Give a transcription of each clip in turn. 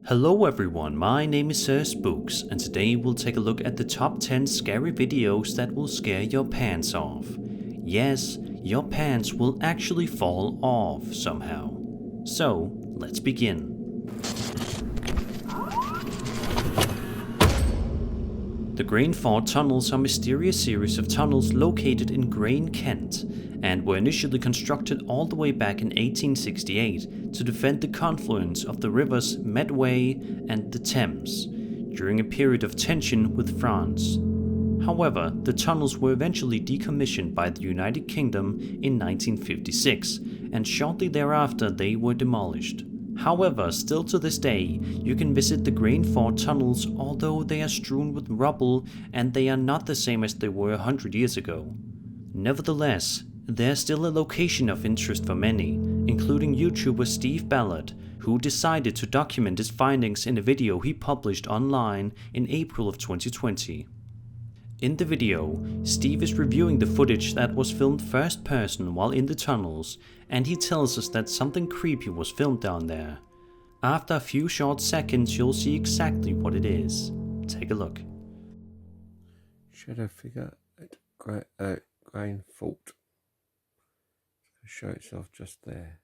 Hello everyone, my name is Sir Spooks, and today we'll take a look at the top 10 scary videos that will scare your pants off. Yes, your pants will actually fall off somehow. So, let's begin. The Grain Ford tunnels are a mysterious series of tunnels located in Grain, Kent, and were initially constructed all the way back in 1868 to defend the confluence of the rivers Medway and the Thames during a period of tension with France. However, the tunnels were eventually decommissioned by the United Kingdom in 1956, and shortly thereafter they were demolished. However, still to this day, you can visit the Grain Ford tunnels, although they are strewn with rubble and they are not the same as they were 100 years ago. Nevertheless, they're still a location of interest for many, including YouTuber Steve Ballard, who decided to document his findings in a video he published online in April of 2020. In the video, Steve is reviewing the footage that was filmed first person while in the tunnels, and he tells us that something creepy was filmed down there. After a few short seconds, you'll see exactly what it is. Take a look. Shadow figure at Grain Fort. It's going to show itself just there.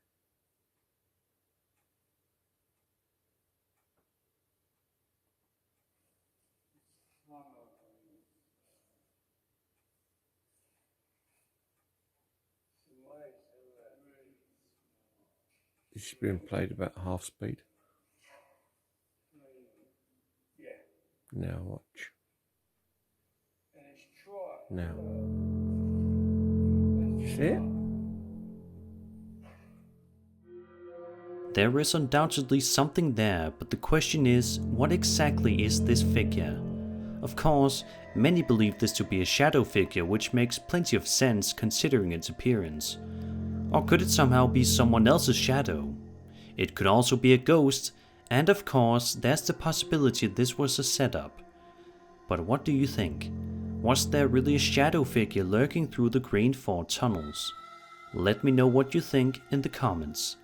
This is being played about half speed. Now watch. Now. See it? There is undoubtedly something there, but the question is, what exactly is this figure? Of course, many believe this to be a shadow figure, which makes plenty of sense considering its appearance. Or could it somehow be someone else's shadow? It could also be a ghost, and of course, there's the possibility this was a setup. But what do you think? Was there really a shadow figure lurking through the Grain Ford tunnels? Let me know what you think in the comments.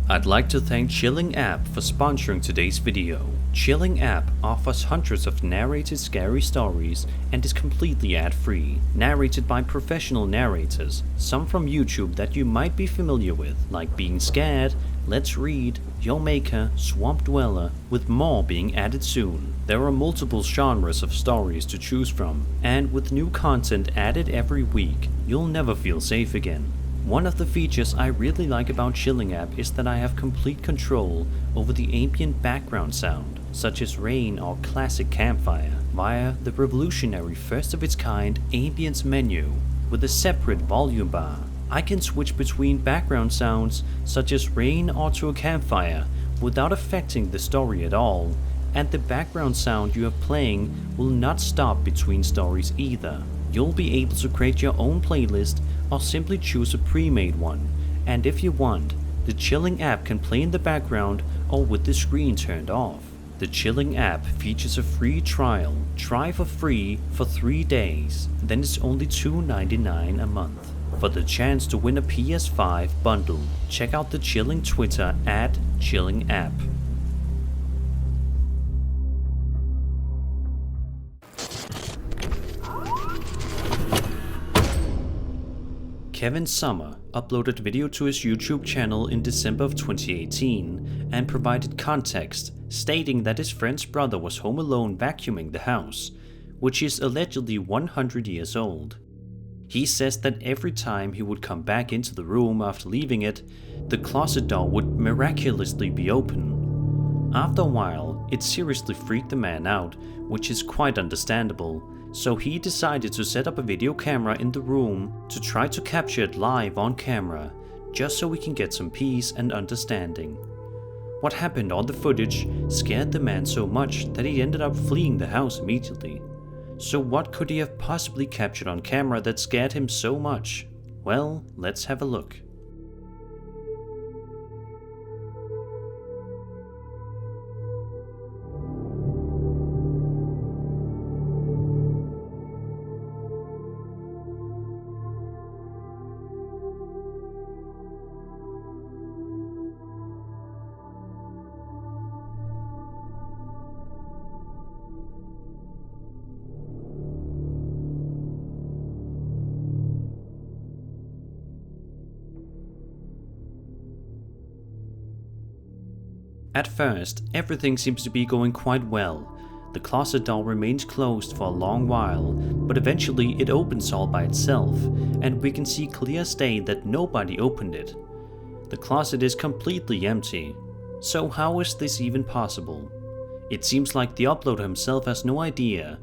I'd like to thank Chilling App for sponsoring today's video. Chilling App offers hundreds of narrated scary stories and is completely ad-free, narrated by professional narrators, some from YouTube that you might be familiar with, like Being Scared, Let's Read, Your Maker, Swamp Dweller, with more being added soon. There are multiple genres of stories to choose from, and with new content added every week, you'll never feel safe again. One of the features I really like about Chilling App is that I have complete control over the ambient background sound, such as rain or classic campfire, via the revolutionary first of its kind ambience menu with a separate volume bar. I can switch between background sounds such as rain or to a campfire without affecting the story at all, and the background sound you have playing will not stop between stories either. You'll be able to create your own playlist or simply choose a pre-made one, and if you want, the Chilling App can play in the background or with the screen turned off. The Chilling App features a free trial. Try for free for 3 days, then it's only $2.99 a month. For the chance to win a PS5 bundle, check out the Chilling Twitter at Chilling App. Kevin Summer uploaded a video to his YouTube channel in December of 2018 and provided context, stating that his friend's brother was home alone vacuuming the house, which is allegedly 100 years old. He says that every time he would come back into the room after leaving it, the closet door would miraculously be open. After a while, it seriously freaked the man out, which is quite understandable, so he decided to set up a video camera in the room to try to capture it live on camera, just so we can get some peace and understanding. What happened on the footage scared the man so much that he ended up fleeing the house immediately. So what could he have possibly captured on camera that scared him so much? Well, let's have a look. At first, everything seems to be going quite well. The closet door remains closed for a long while, but eventually it opens all by itself, and we can see clear as day that nobody opened it. The closet is completely empty. So how is this even possible? It seems like the uploader himself has no idea,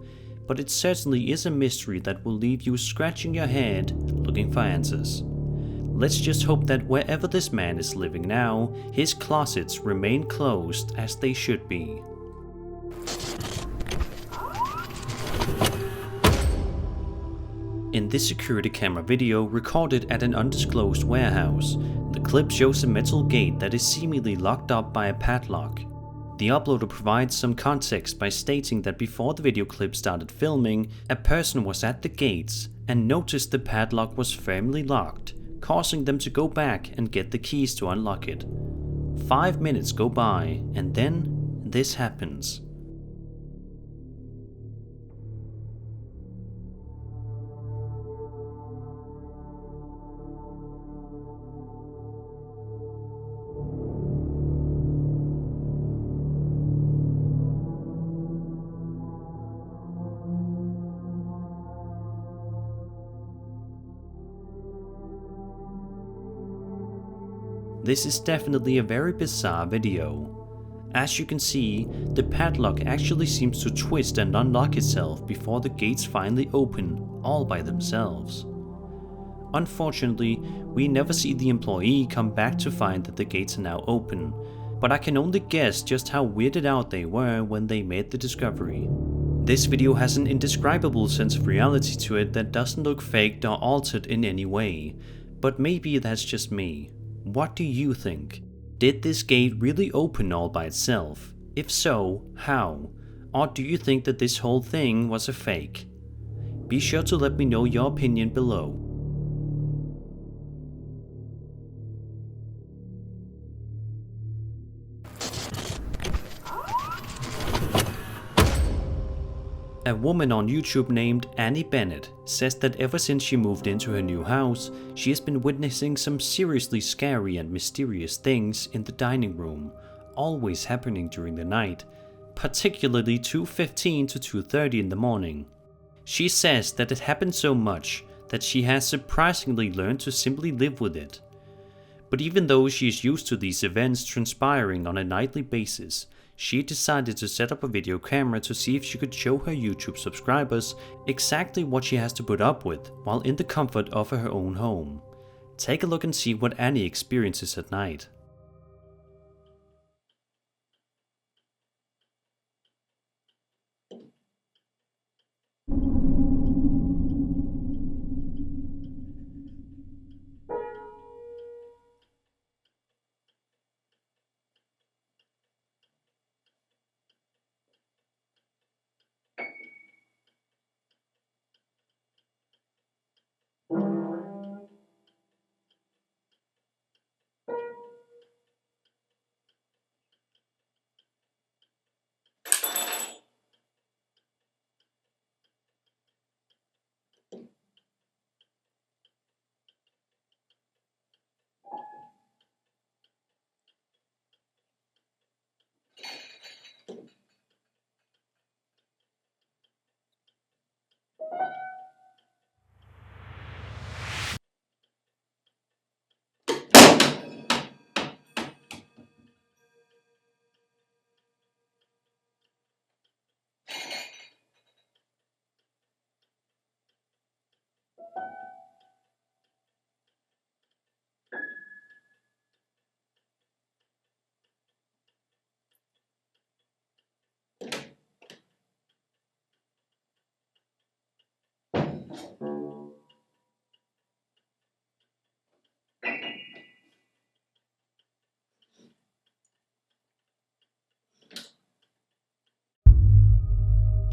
but it certainly is a mystery that will leave you scratching your head looking for answers. Let's just hope that wherever this man is living now, his closets remain closed as they should be. In this security camera video recorded at an undisclosed warehouse, the clip shows a metal gate that is seemingly locked up by a padlock. The uploader provides some context by stating that before the video clip started filming, a person was at the gates and noticed the padlock was firmly locked, causing them to go back and get the keys to unlock it. 5 minutes go by, and then this happens. This is definitely a very bizarre video. As you can see, the padlock actually seems to twist and unlock itself before the gates finally open all by themselves. Unfortunately, we never see the employee come back to find that the gates are now open, but I can only guess just how weirded out they were when they made the discovery. This video has an indescribable sense of reality to it that doesn't look faked or altered in any way, but maybe that's just me. What do you think? Did this gate really open all by itself? If so, how? Or do you think that this whole thing was a fake? Be sure to let me know your opinion below. A woman on YouTube named Annie Bennett says that ever since she moved into her new house, she has been witnessing some seriously scary and mysterious things in the dining room, always happening during the night, particularly 2:15 to 2:30 in the morning. She says that it happened so much that she has surprisingly learned to simply live with it. But even though she is used to these events transpiring on a nightly basis, she decided to set up a video camera to see if she could show her YouTube subscribers exactly what she has to put up with while in the comfort of her own home. Take a look and see what Annie experiences at night.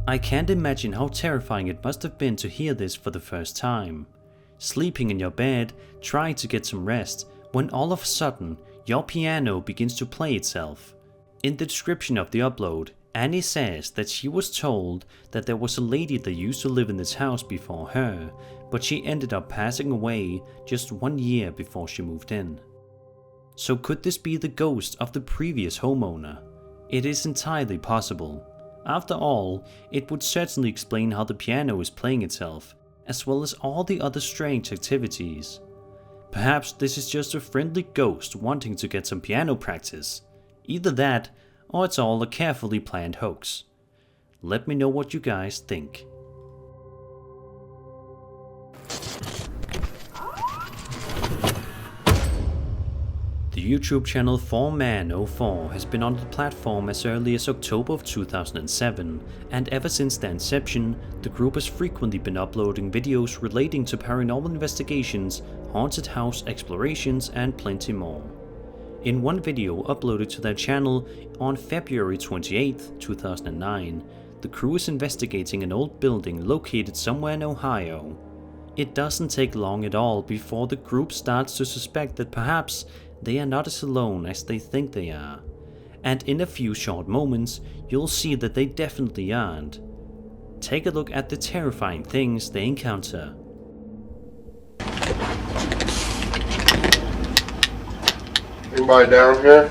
I can't imagine how terrifying it must have been to hear this for the first time. Sleeping in your bed, trying to get some rest, when all of a sudden your piano begins to play itself. In the description of the upload, Annie says that she was told that there was a lady that used to live in this house before her, but she ended up passing away just 1 year before she moved in. So could this be the ghost of the previous homeowner? It is entirely possible. After all, it would certainly explain how the piano is playing itself, as well as all the other strange activities. Perhaps this is just a friendly ghost wanting to get some piano practice. Either that, or it's all a carefully planned hoax. Let me know what you guys think. The YouTube channel 4Man04 has been on the platform as early as October of 2007, and ever since their inception, the group has frequently been uploading videos relating to paranormal investigations, haunted house explorations, and plenty more. In one video uploaded to their channel on February 28, 2009, the crew is investigating an old building located somewhere in Ohio. It doesn't take long at all before the group starts to suspect that perhaps they are not as alone as they think they are. And in a few short moments, you'll see that they definitely aren't. Take a look at the terrifying things they encounter. Anybody down here?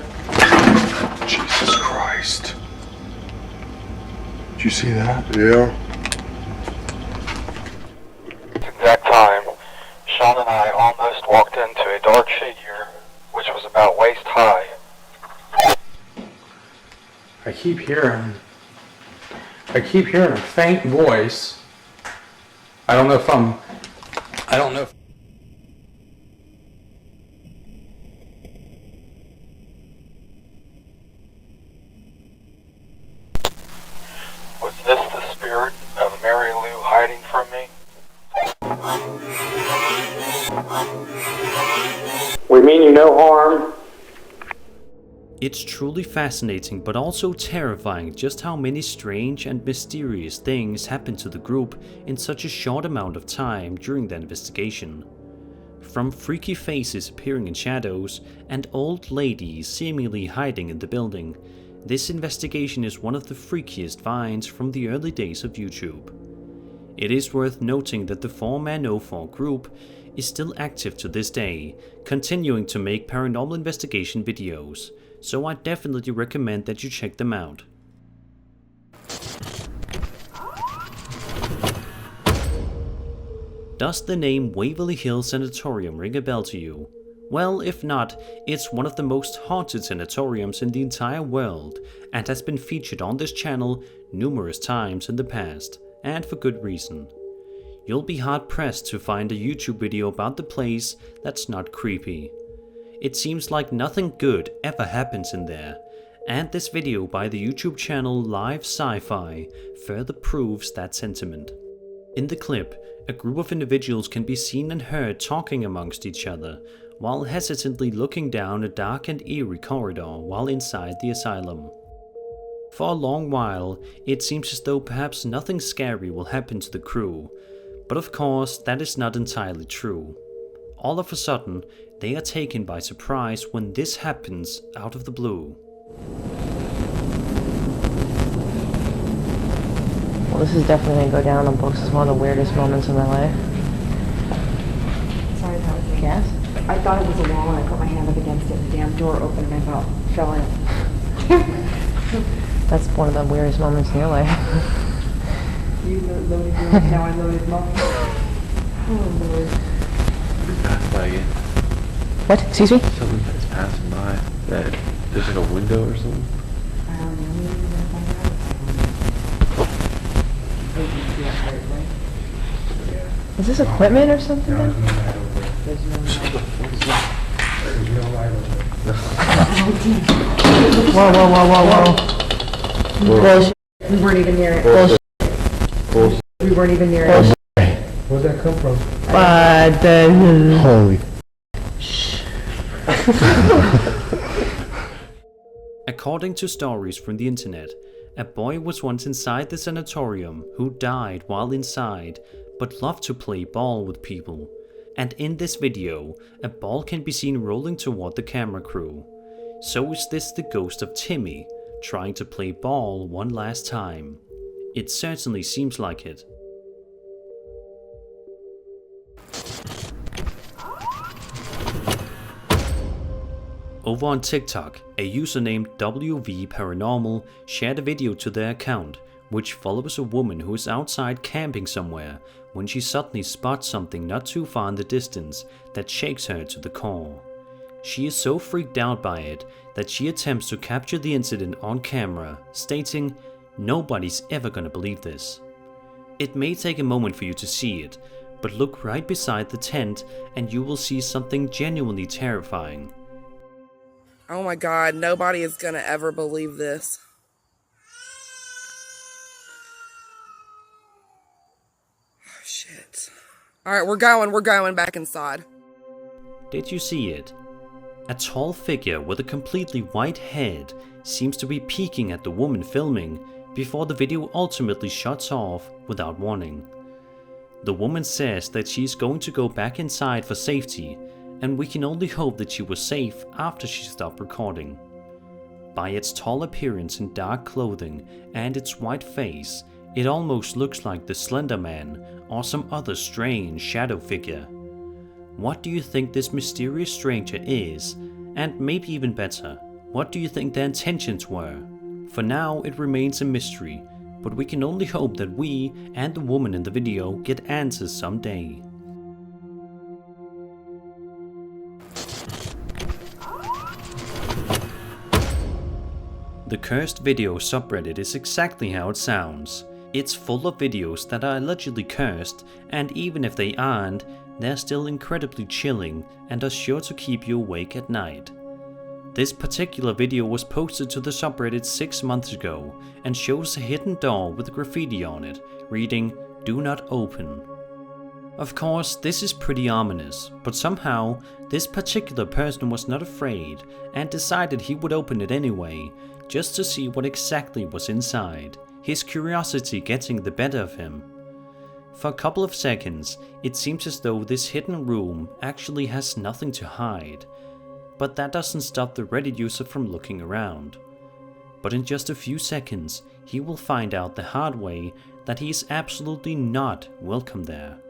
Jesus Christ. Did you see that? Yeah. Exact time, Sean and I almost walked into a dark figure, which was about waist high. I keep hearing a faint voice. I don't know if Was this the spirit of Mary Lou hiding from me? we mean you no harm. It's truly fascinating but also terrifying just how many strange and mysterious things happen to the group in such a short amount of time during the investigation. From freaky faces appearing in shadows and old ladies seemingly hiding in the building, this investigation is one of the freakiest finds from the early days of YouTube. It is worth noting that the 4Man04 group is still active to this day, continuing to make paranormal investigation videos, so I definitely recommend that you check them out. Does the name Waverly Hills Sanatorium ring a bell to you? Well, if not, it's one of the most haunted sanatoriums in the entire world and has been featured on this channel numerous times in the past, and for good reason. You'll be hard pressed to find a YouTube video about the place that's not creepy. It seems like nothing good ever happens in there, and this video by the YouTube channel Live Sci-Fi further proves that sentiment. In the clip, a group of individuals can be seen and heard talking amongst each other, while hesitantly looking down a dark and eerie corridor while inside the asylum. For a long while, it seems as though perhaps nothing scary will happen to the crew, but of course that is not entirely true. All of a sudden, they are taken by surprise when this happens out of the blue. Well, this is definitely going to go down on books as one of the weirdest moments in my life. Sorry, that was me. Yes? I thought it was a wall and I put my hand up against it and the damn door opened and I fell in. That's one of the weirdest moments in your life. You loaded yours, now I loaded mine. Oh, Lord. We passed by again. What? Excuse me? Something that's passing by. That there's like a window or something. I don't know, maybe we're gonna find out. Oh, you see that right away? Is this equipment or something? Then? There's no light. Whoa, whoa, whoa, whoa, whoa. Bullshit. We weren't even near it. Bullshit. We weren't even near it. Where'd that come from? Holy. According to stories from the internet, a boy was once inside the sanatorium who died while inside, but loved to play ball with people. And in this video, a ball can be seen rolling toward the camera crew. So is this the ghost of Timmy, trying to play ball one last time? It certainly seems like it. Over on TikTok, a user named WV Paranormal shared a video to their account, which follows a woman who is outside camping somewhere when she suddenly spots something not too far in the distance that shakes her to the core. She is so freaked out by it that she attempts to capture the incident on camera, stating, "Nobody's ever gonna believe this." It may take a moment for you to see it, but look right beside the tent and you will see something genuinely terrifying. Oh my god, nobody is gonna ever believe this. Oh, shit. Alright, we're going back inside. Did you see it? A tall figure with a completely white head seems to be peeking at the woman filming before the video ultimately shuts off without warning. The woman says that she's going to go back inside for safety, and we can only hope that she was safe after she stopped recording. By its tall appearance in dark clothing and its white face, it almost looks like the Slender Man or some other strange shadow figure. What do you think this mysterious stranger is? And maybe even better, what do you think their intentions were? For now, it remains a mystery, but we can only hope that we and the woman in the video get answers someday. The Cursed Video subreddit is exactly how it sounds. It's full of videos that are allegedly cursed, and even if they aren't, they're still incredibly chilling and are sure to keep you awake at night. This particular video was posted to the subreddit 6 months ago and shows a hidden door with graffiti on it, reading, "Do not open." Of course, this is pretty ominous, but somehow this particular person was not afraid and decided he would open it anyway, just to see what exactly was inside, his curiosity getting the better of him. For a couple of seconds, it seems as though this hidden room actually has nothing to hide, but that doesn't stop the Reddit user from looking around. But in just a few seconds, he will find out the hard way that he is absolutely not welcome there.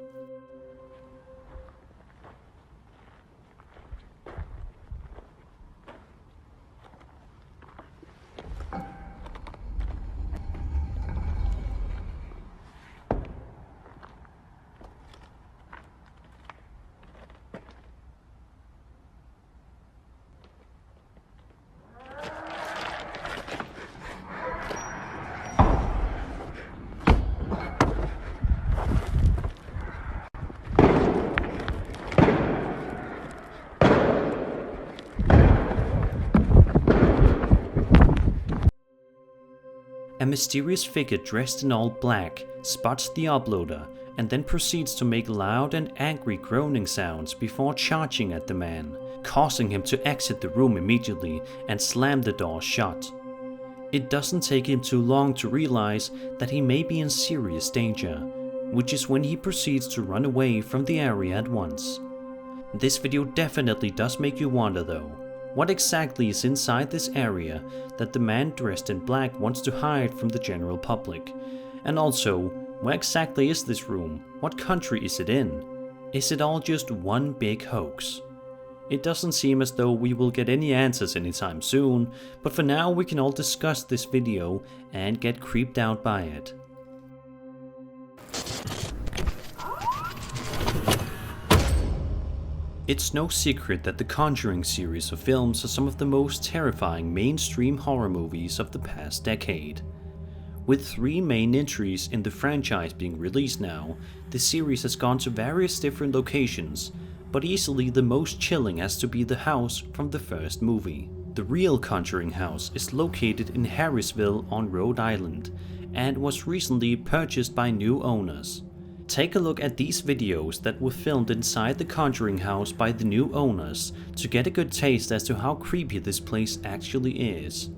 A mysterious figure dressed in all black spots the uploader and then proceeds to make loud and angry groaning sounds before charging at the man, causing him to exit the room immediately and slam the door shut. It doesn't take him too long to realize that he may be in serious danger, which is when he proceeds to run away from the area at once. This video definitely does make you wonder though. What exactly is inside this area that the man dressed in black wants to hide from the general public? And also, where exactly is this room? What country is it in? Is it all just one big hoax? It doesn't seem as though we will get any answers anytime soon, but for now we can all discuss this video and get creeped out by it. It's no secret that the Conjuring series of films are some of the most terrifying mainstream horror movies of the past decade. With 3 main entries in the franchise being released now, the series has gone to various different locations, but easily the most chilling has to be the house from the first movie. The real Conjuring house is located in Harrisville on Rhode Island, and was recently purchased by new owners. Take a look at these videos that were filmed inside the Conjuring house by the new owners to get a good taste as to how creepy this place actually is.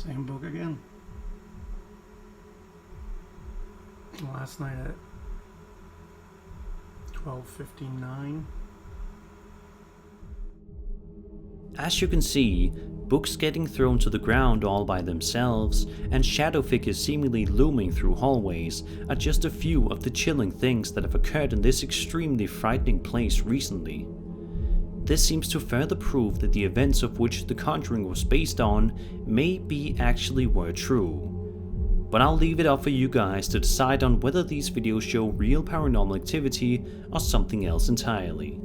Same book again. Last night at 12:59. As you can see, books getting thrown to the ground all by themselves and shadow figures seemingly looming through hallways are just a few of the chilling things that have occurred in this extremely frightening place recently. This seems to further prove that the events of which The Conjuring was based on maybe actually were true. But I'll leave it up for you guys to decide on whether these videos show real paranormal activity or something else entirely.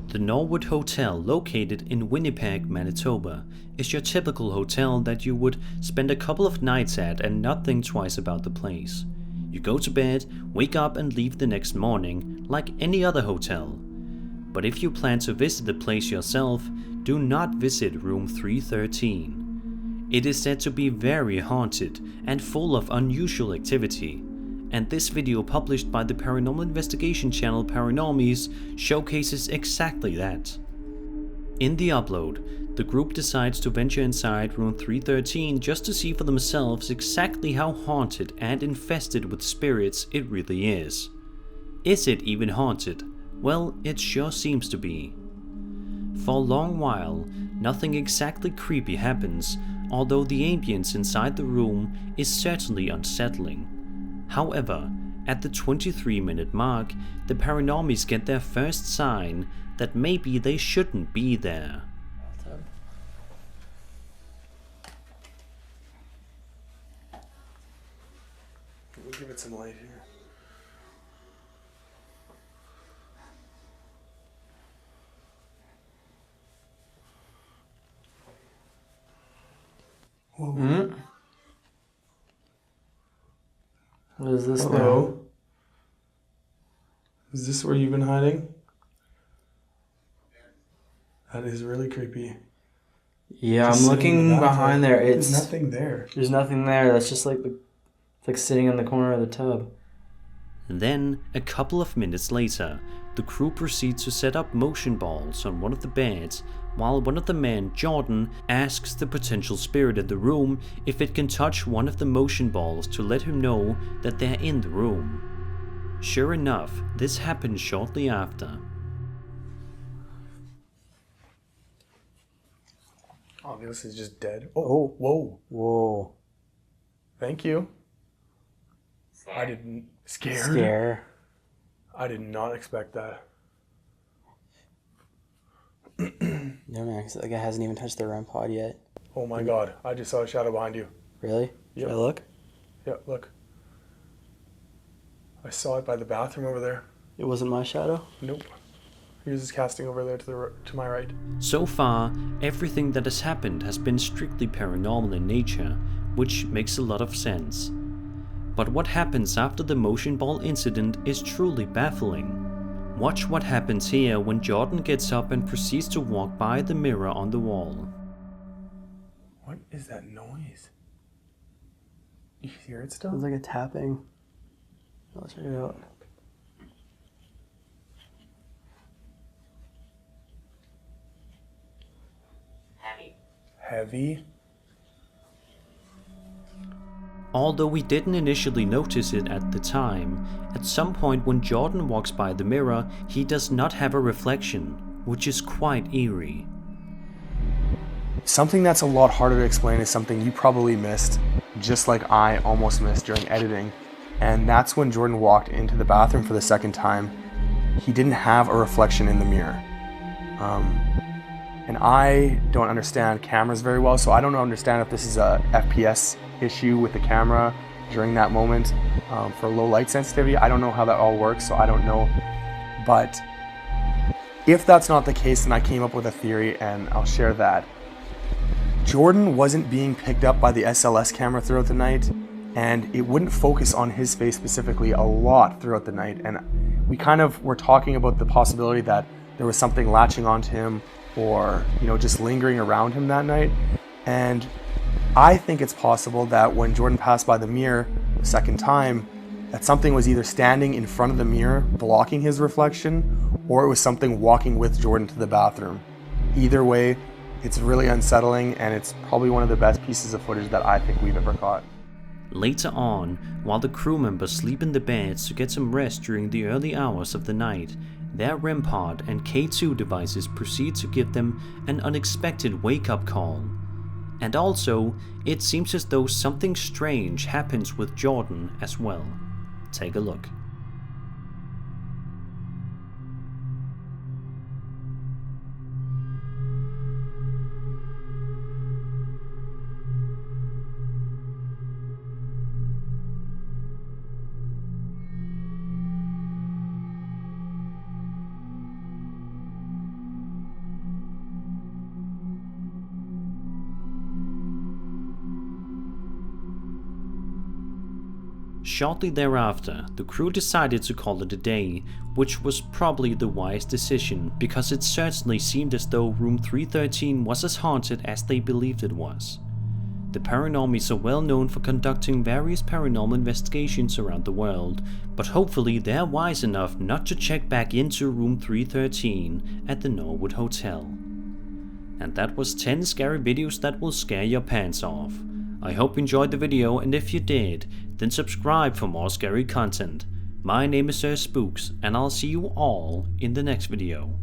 The Norwood Hotel, located in Winnipeg, Manitoba, is your typical hotel that you would spend a couple of nights at and not think twice about the place. You go to bed, wake up and leave the next morning, like any other hotel. But if you plan to visit the place yourself, do not visit room 313. It is said to be very haunted and full of unusual activity. And this video published by the paranormal investigation channel Paranormies showcases exactly that. In the upload, the group decides to venture inside room 313 just to see for themselves exactly how haunted and infested with spirits it really is. Is it even haunted? Well, it sure seems to be. For a long while, nothing exactly creepy happens, although the ambience inside the room is certainly unsettling. However, at the 23-minute mark, the Paranormies get their first sign that maybe they shouldn't be there. We'll give it some light here. Whoa. What is this now? Hello? Is this where you've been hiding? That is really creepy. Yeah, Just I'm sitting in looking the bathroom. behind there. There's nothing there. There's nothing there. That's just like it's like sitting in the corner of the tub. Then, a couple of minutes later, the crew proceeds to set up motion balls on one of the beds, while one of the men, Jordan, asks the potential spirit in the room if it can touch one of the motion balls to let him know that they're in the room. Sure enough, this happens shortly after. Oh, this is just dead. Oh, whoa. Whoa. Thank you. I didn't... Scared? Scare. I did not expect that. No, man, 'cause that guy hasn't even touched the REM pod yet. Oh my god, I just saw a shadow behind you. Really? Yep. Should I look? Yeah, look. I saw it by the bathroom over there. It wasn't my shadow? Nope. He was just casting over there to my right. So far, everything that has happened has been strictly paranormal in nature, which makes a lot of sense. But what happens after the motion ball incident is truly baffling. Watch what happens here when Jordan gets up and proceeds to walk by the mirror on the wall. What is that noise? You hear it still? It's like a tapping. Let's check it out. Heavy? Although we didn't initially notice it at the time, at some point when Jordan walks by the mirror, he does not have a reflection, which is quite eerie. Something that's a lot harder to explain is something you probably missed, just like I almost missed during editing. And that's when Jordan walked into the bathroom for the second time. He didn't have a reflection in the mirror. And I don't understand cameras very well, so I don't understand if this is a FPS issue with the camera during that moment for low light sensitivity. I don't know how that all works, so I don't know. But if that's not the case, then I came up with a theory, and I'll share that. Jordan wasn't being picked up by the SLS camera throughout the night, and it wouldn't focus on his face specifically a lot throughout the night. And we kind of were talking about the possibility that there was something latching onto him, or just lingering around him that night. And I think it's possible that when Jordan passed by the mirror the second time, that something was either standing in front of the mirror blocking his reflection, or it was something walking with Jordan to the bathroom. Either way, it's really unsettling, and it's probably one of the best pieces of footage that I think we've ever caught. Later on, while the crew members sleep in the beds to get some rest during the early hours of the night, their REM pod and K2 devices proceed to give them an unexpected wake-up call. And also, it seems as though something strange happens with Jordan as well. Take a look. Shortly thereafter, the crew decided to call it a day, which was probably the wise decision because it certainly seemed as though room 313 was as haunted as they believed it was. The Paranormies are well known for conducting various paranormal investigations around the world, but hopefully they're wise enough not to check back into room 313 at the Norwood Hotel. And that was 10 scary videos that will scare your pants off. I hope you enjoyed the video, and if you did, then subscribe for more scary content. My name is Spooks, and I'll see you all in the next video.